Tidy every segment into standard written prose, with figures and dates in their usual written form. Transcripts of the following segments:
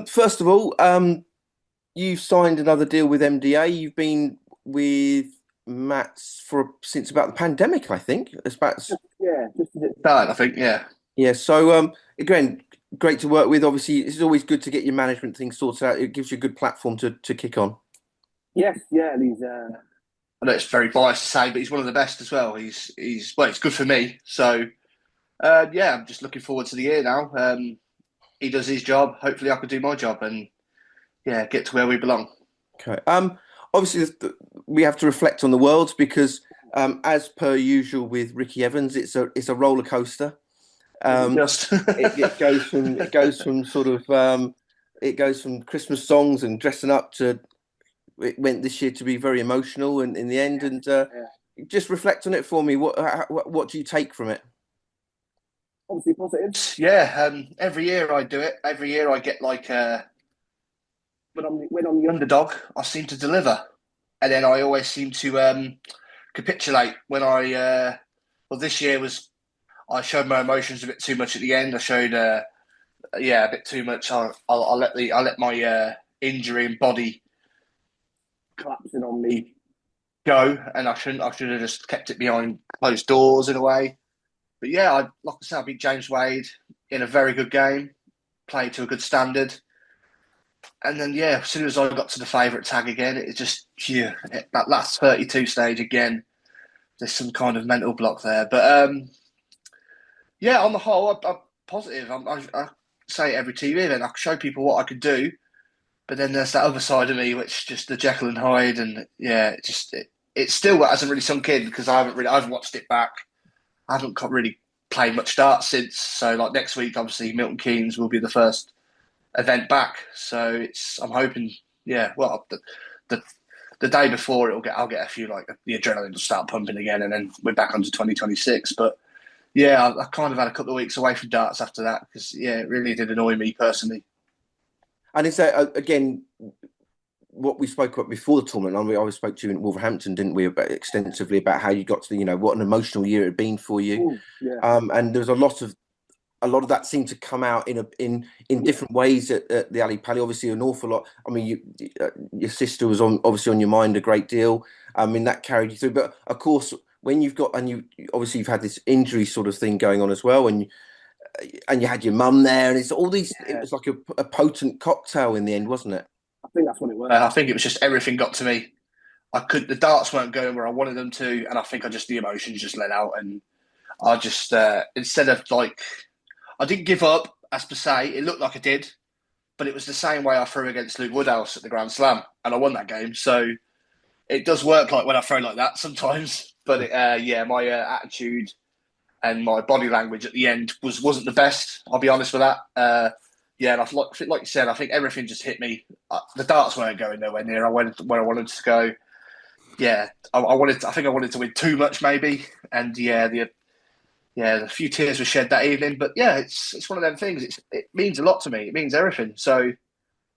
First of all, you've signed another deal with MDA. You've been with Mats for since about the pandemic, I think. It's about Yeah, just as it started, I think. Yeah. yeah. So again, great to work with. Obviously, it's always good to get your management thing sorted out. It gives you a good platform to kick on. Yes, yeah, and he's I know it's very biased to say, but he's one of the best as well. He's well, it's good for me. So yeah, I'm just looking forward to the year now. He does his job. Hopefully, I can do my job and yeah, get to where we belong. Okay. Obviously, we have to reflect on the world because, as per usual with Ricky Evans, it's a roller coaster. Isn't Um, just it goes from sort of it goes from Christmas songs and dressing up to it went this year to be very emotional and in the end. And yeah, just reflect on it for me. What do you take from it? obviously positive. Yeah, every year I do it. Every year I get like when I'm the underdog, I seem to deliver, and then I always seem to capitulate when I. Well, this year was I showed my emotions a bit too much at the end. I showed yeah, a bit too much. I'll let my injury and body collapsing on me go, and I should have just kept it behind closed doors in a way. But yeah, like I said, I beat James Wade in a very good game, played to a good standard, and then yeah, as soon as I got to the favourite tag again, it just yeah, that last 32 stage again. There's some kind of mental block there, but yeah, on the whole, I'm positive. I say it every TV event. I show people what I can do, but then there's that other side of me, which just the Jekyll and Hyde, and yeah, it still hasn't really sunk in because I haven't watched it back. I haven't really played much darts since. So like next week, obviously Milton Keynes will be the first event back. So I'm hoping, yeah, well the the day before I'll get a few like the adrenaline will start pumping again, and then we're back onto 2026. But yeah, I kind of had a couple of weeks away from darts after that because yeah, it really did annoy me personally. And is that again what we spoke about before the tournament? I mean, I spoke to you in Wolverhampton, didn't we, about extensively about how you got to what an emotional year it had been for you. Yeah, And there was a lot of that seemed to come out in yeah, different ways at the Ali Pali. Obviously, an awful lot. I mean, your sister was obviously on your mind a great deal. I mean, that carried you through. But of course, when you've got and you obviously you've had this injury sort of thing going on as well, and you had your mum there, and it's all these. It yeah. was like a potent cocktail in the end, wasn't it? I think that's what it was. I think it was just everything got to me. The darts weren't going where I wanted them to, and I think the emotions just let out, and I just instead of like I didn't give up as per se. It looked like I did, but it was the same way I threw against Luke Woodhouse at the Grand Slam, and I won that game. So it does work like when I throw like that sometimes. But yeah, my attitude and my body language at the end wasn't the best. I'll be honest with that. Yeah, and like you said, I think everything just hit me. The darts weren't going nowhere near. I went where I wanted to go. Yeah, I wanted. I think I wanted to win too much, maybe. And yeah, a few tears were shed that evening. But yeah, it's one of them things. It means a lot to me. It means everything. So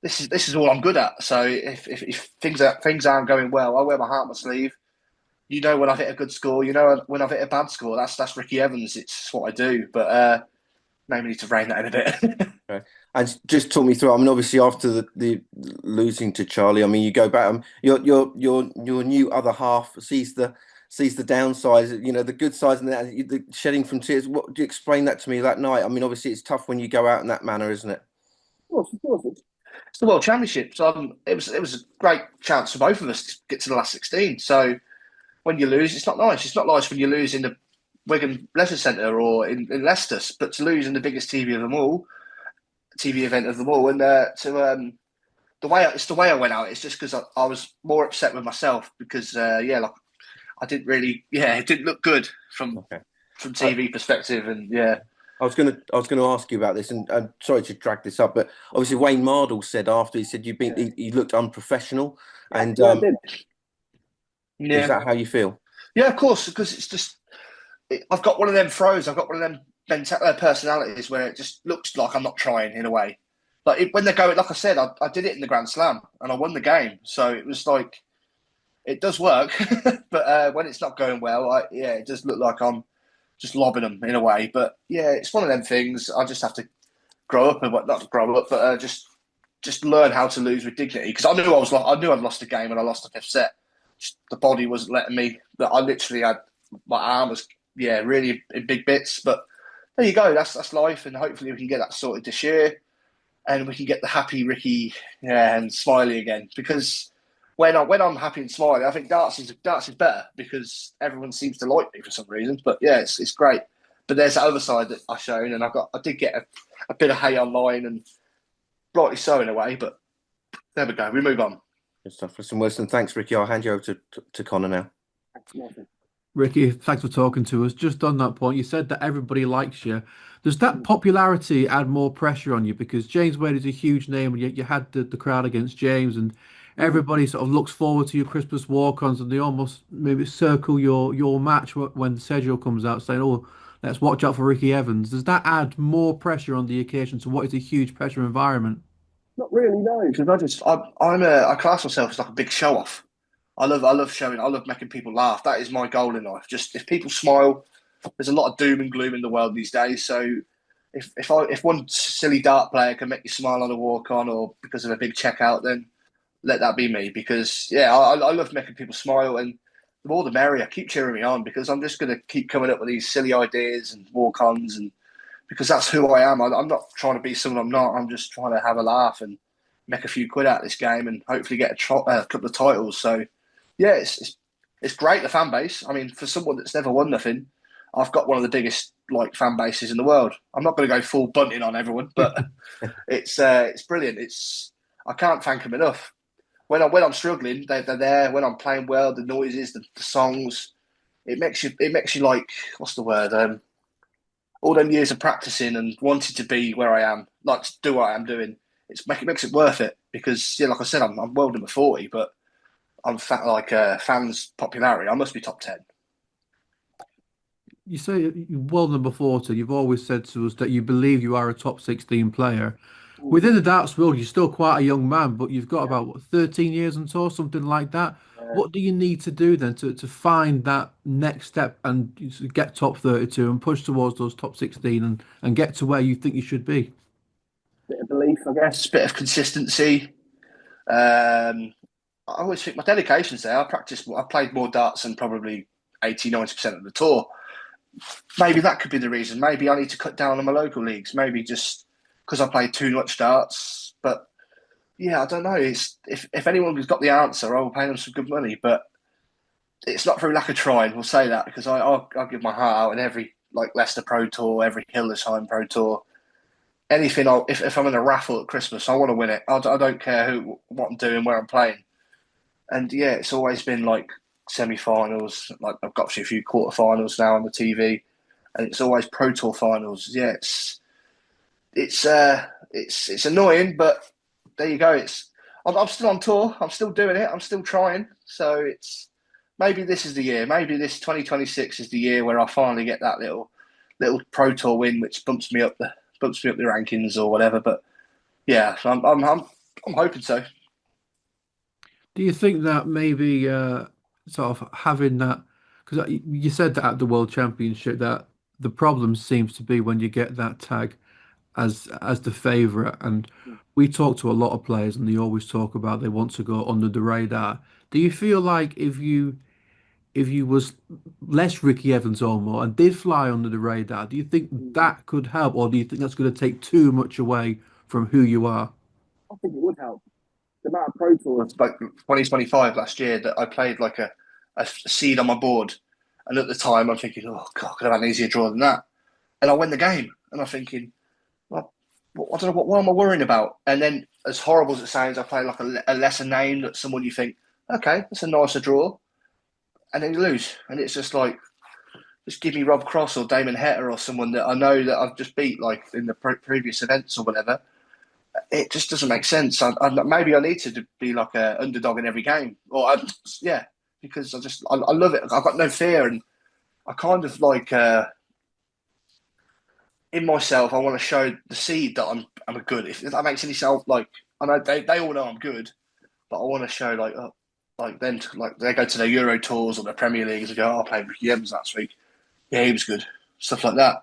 this is all I'm good at. So if things aren't going well, I wear my heart on my sleeve. You know when I've hit a good score. You know when I've hit a bad score. That's Ricky Evans. It's what I do. But maybe need to rein that in a bit. Okay. And just talk me through. I mean, obviously after the losing to Charlie, I mean, you go back. Your new other half sees the downsides. The good sides and the shedding from tears. What do you explain that to me that night? I mean, obviously it's tough when you go out in that manner, isn't it? Of course. It's the World Championship. So it was a great chance for both of us to get to the last 16. So when you lose, it's not nice. It's not nice when you lose in the Wigan Leisure Centre or in Leicester, but to lose in the biggest TV event of them all, and to it's the way I went out. It's just because I was more upset with myself because yeah, like I didn't really, yeah, it didn't look good Okay. from I, TV perspective, and yeah, I was gonna ask you about this, and I'm sorry to drag this up, but obviously Wayne Mardle said after he said you looked unprofessional, and yeah, I did. is Yeah, that how you feel? yeah, of course, because it's just I've got one of them throws. I've got one of them personalities where it just looks like I'm not trying in a way. When they go, like I said, I did it in the Grand Slam and I won the game. So it was like it does work, but when it's not going well, yeah, it does look like I'm just lobbing them in a way. But yeah, it's one of them things. I just have to grow up and what not grow up, but just just learn how to lose with dignity. Because I knew I'd lost a game and I lost the fifth set. Just, the body wasn't letting me. That I literally had my arm was really in big bits. But there you go. That's life, and hopefully we can get that sorted this year, and we can get the happy Ricky and Smiley again. Because when I'm happy and smiling, I think darts is better because everyone seems to like me for some reason. But yeah, it's great. But there's that other side that I've shown, and I did get a bit of hate online, and rightly so in a way. But there we go. We move on. Good stuff. Listen, Wilson, thanks, Ricky. I'll hand you over to Connor now. Ricky, thanks for talking to us. Just on that point, you said that everybody likes you. Does that popularity add more pressure on you? Because James Wade is a huge name, and yet you had the crowd against James, and everybody sort of looks forward to your Christmas walk-ons, and they almost maybe circle your match when the schedule comes out, saying, "Oh, let's watch out for Ricky Evans." Does that add more pressure on the occasion to what is a huge pressure environment? Not really, no. Because I class myself as like a big show off. I love showing. I love making people laugh. That is my goal in life. Just if people smile, there's a lot of doom and gloom in the world these days. So if one silly dart player can make you smile on a walk on or because of a big checkout, then let that be me. Because I love making people smile, and the more the merrier. Keep cheering me on because I'm just going to keep coming up with these silly ideas and walk ons, and because that's who I am. I'm not trying to be someone I'm not. I'm just trying to have a laugh and make a few quid out of this game and hopefully get a couple of titles. So yeah, it's great, the fan base. I mean, for someone that's never won nothing, I've got one of the biggest like fan bases in the world. I'm not going to go full bunting on everyone, but it's brilliant. I can't thank them enough. When I'm struggling, they're there. When I'm playing well, the noises, the songs, it makes you like, what's the word? All them years of practicing and wanting to be where I am, like to do what I am doing. It makes it worth it because like I said, I'm world number 40, but I'm fans' popularity. I must be top 10. You say you're world number 40. You've always said to us that you believe you are a top 16 player. Within the darts world, you're still quite a young man, but you've got about 13 years on tour, something like that. What do you need to do then to find that next step and get top 32 and push towards those top 16 and get to where you think you should be? Bit of belief, I guess. Bit of consistency. I always think my dedication's there. I played more darts than probably 80-90% of the tour. Maybe that could be the reason. Maybe I need to cut down on my local leagues. Maybe just because I played too much darts. But yeah, I don't know. If anyone's got the answer, I will pay them some good money. But it's not through lack of trying. We'll say that because I'll give my heart out in every like Leicester Pro Tour, every Hildesheim Pro Tour. Anything. If I'm in a raffle at Christmas, I want to win it. I don't care what I'm doing, where I'm playing. And yeah, it's always been like semi-finals. Like I've got a few quarter-finals now on the TV, and it's always Pro Tour finals. Yeah, it's annoying, but there you go. I'm still on tour. I'm still doing it. I'm still trying. So maybe this is the year. Maybe this 2026 is the year where I finally get that little Pro Tour win, which bumps me up the rankings or whatever. But yeah, I'm hoping so. Do you think that maybe sort of having that, because you said that at the World Championship that the problem seems to be when you get that tag as the favourite, and we talk to a lot of players and they always talk about they want to go under the radar. Do you feel like if you was less Ricky Evans or more and did fly under the radar, do you think that could help, or do you think that's going to take too much away from who you are? I think it would help. The amount of Pro Tours, like 2025 last year, that I played like a seed on my board. And at the time, I'm thinking, oh, God, I could have had an easier draw than that. And I win the game. And I'm thinking, well, I don't know, what am I worrying about? And then, as horrible as it sounds, I play like a lesser name, that someone you think, okay, that's a nicer draw. And then you lose. And it's just like, just give me Rob Cross or Damon Heta or someone that I know that I've just beat, like in the previous events or whatever. It just doesn't make sense. Maybe I need to be like an underdog in every game, because I love it. I've got no fear, and I kind of like in myself. I want to show the seed that I'm a good. If that makes any sense, like I know they all know I'm good, but I want to show like them like they go to their Euro tours or their Premier Leagues and go, oh, I played Ricky Evans last week. Yeah, he was good. Stuff like that.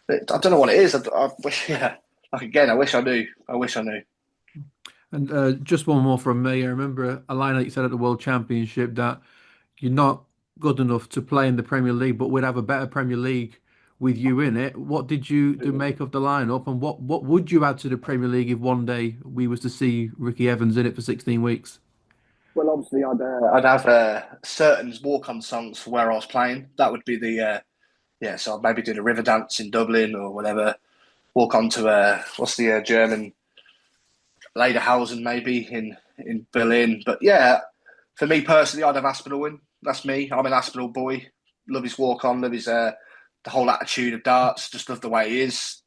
But I don't know what it is. I wish, like again, I wish I knew. I wish I knew. And just one more from me. I remember a line that you said at the World Championship that you're not good enough to play in the Premier League, but we'd have a better Premier League with you in it. What did you do make of the lineup, and what would you add to the Premier League if one day we was to see Ricky Evans in it for 16 weeks? Well, obviously, I'd have certain walk-on songs for where I was playing. That would be the yeah. So I'd maybe do the River Dance in Dublin or whatever. Walk on to what's the German Lederhausen maybe in Berlin. But yeah, for me personally, I'd have Aspinall win. That's me. I'm an Aspinall boy. Love his walk-on. Love his the whole attitude of darts. Just love the way he is.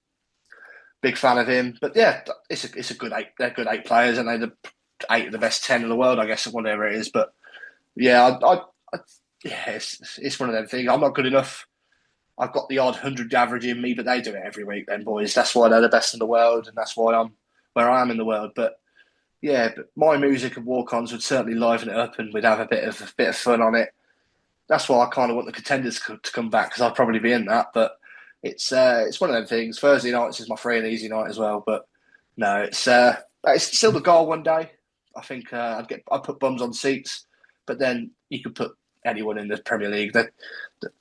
Big fan of him. But yeah, it's a good eight. They're good eight players, and they're the eight of the best 10 in the world, I guess, whatever it is. But yeah, yeah, it's one of them things. I'm not good enough. I've got the odd 100 average in me, but they do it every week, then, boys. That's why they're the best in the world, and that's why I'm where I am in the world. But yeah, but my music and walk-ons would certainly liven it up, and we'd have a bit of fun on it. That's why I kind of want the contenders to come back, because I'll probably be in that. But it's one of them things. Thursday nights is my free and easy night as well. But no, it's still the goal one day. I think I'd put bums on seats, but then you could put anyone in the Premier League.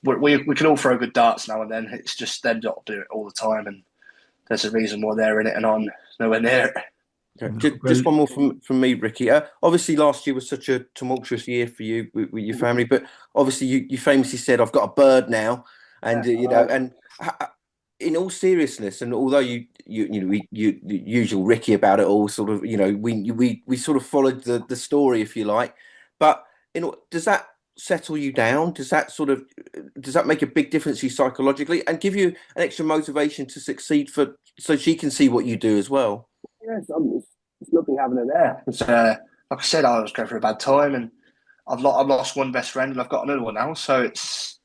We can all throw good darts now and then. It's just them not do it all the time, and there's a reason why they're in it and I'm nowhere near it. Okay. Just one more from me, Ricky. Obviously, last year was such a tumultuous year for you with your family, but obviously you famously said, "I've got a bird now," and you know, and in all seriousness, and although you usual Ricky about it all, sort of, you know, we sort of followed the story, if you like, but does that settle you down? Does that make a big difference to you psychologically and give you an extra motivation to succeed so she can see what you do as well? Yeah, it's lovely having her there. Like I said, I was going through a bad time, and I've lost one best friend, and I've got another one now. So it's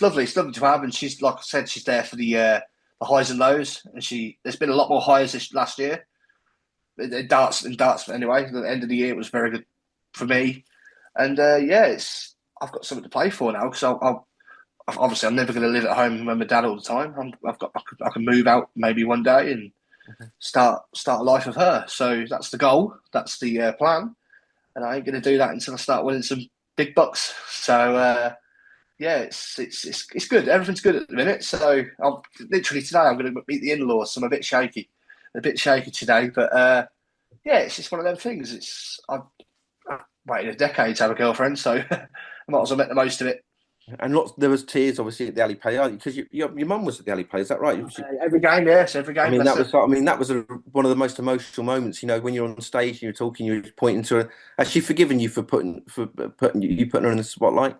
lovely. It's lovely to have, and she's, like I said, she's there for the highs and lows. And there's been a lot more highs this last year. Darts anyway. At the end of the year, it was very good for me, and yeah, I've got something to play for now, because obviously I'm never going to live at home with my dad all the time. I can move out maybe one day and start a life with her. So that's the goal. That's the plan. And I ain't going to do that until I start winning some big bucks. So yeah, it's good. Everything's good at the minute. So literally today I'm going to meet the in-laws. So I'm a bit shaky today. But yeah, it's just one of them things. I've waited a decade to have a girlfriend, so I might as well make the most of it. And there was tears, obviously, at the Ali Play, because your mum was at the Ali Play. Is that right? Every game, yes, every game. I mean, that was one of the most emotional moments. You know, when you're on stage and you're talking, you're pointing to her. Has she forgiven you for putting her in the spotlight?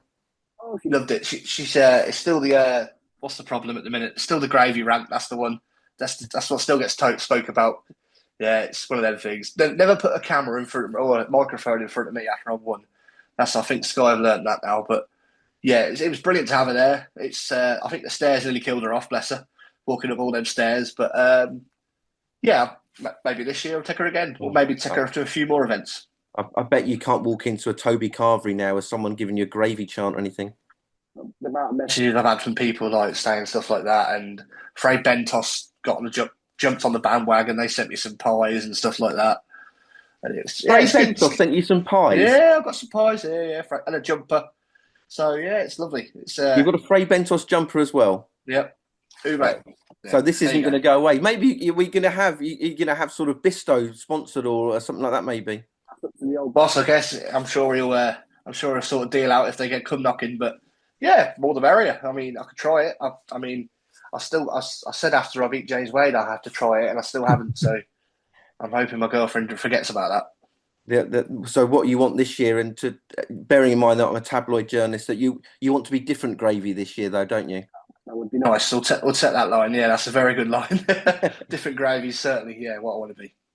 Oh, she loved it. She's it's still the what's the problem at the minute? It's still the gravy rant. That's the one. That's what still gets spoke about. Yeah, it's one of them things. Never put a camera in front of, or a microphone in front of me after I've won. I think Sky have learned that now. But yeah, it was brilliant to have her there. I think the stairs nearly killed her off, bless her, walking up all them stairs. But yeah, maybe this year I'll take her again, or maybe take her to a few more events. I bet you can't walk into a Toby Carvery now as someone giving you a gravy chant or anything. The amount of messages I've had from people like saying stuff like that, and Fray Bentos got on the jumped on the bandwagon. They sent me some pies and stuff like that. And Fray Bentos sent you some pies? Yeah, I've got some pies here, yeah, and a jumper. So yeah, it's lovely. You've got a Fray Bentos jumper as well. Yep. Right. Yeah. So this isn't going to go away. Maybe you're going to have sort of Bisto sponsored or something like that. Maybe. The old boss, I guess. I'm sure he'll sort of deal out if they come knocking. But yeah, more the merrier. I mean, I could try it. I said after I beat James Wade, I have to try it, and I still haven't. So I'm hoping my girlfriend forgets about that. So what you want this year, and bearing in mind that I'm a tabloid journalist, that you want to be different gravy this year, though, don't you? That would be nice. We'll set that line. Yeah, that's a very good line. Different gravy, certainly. Yeah, what I want to be.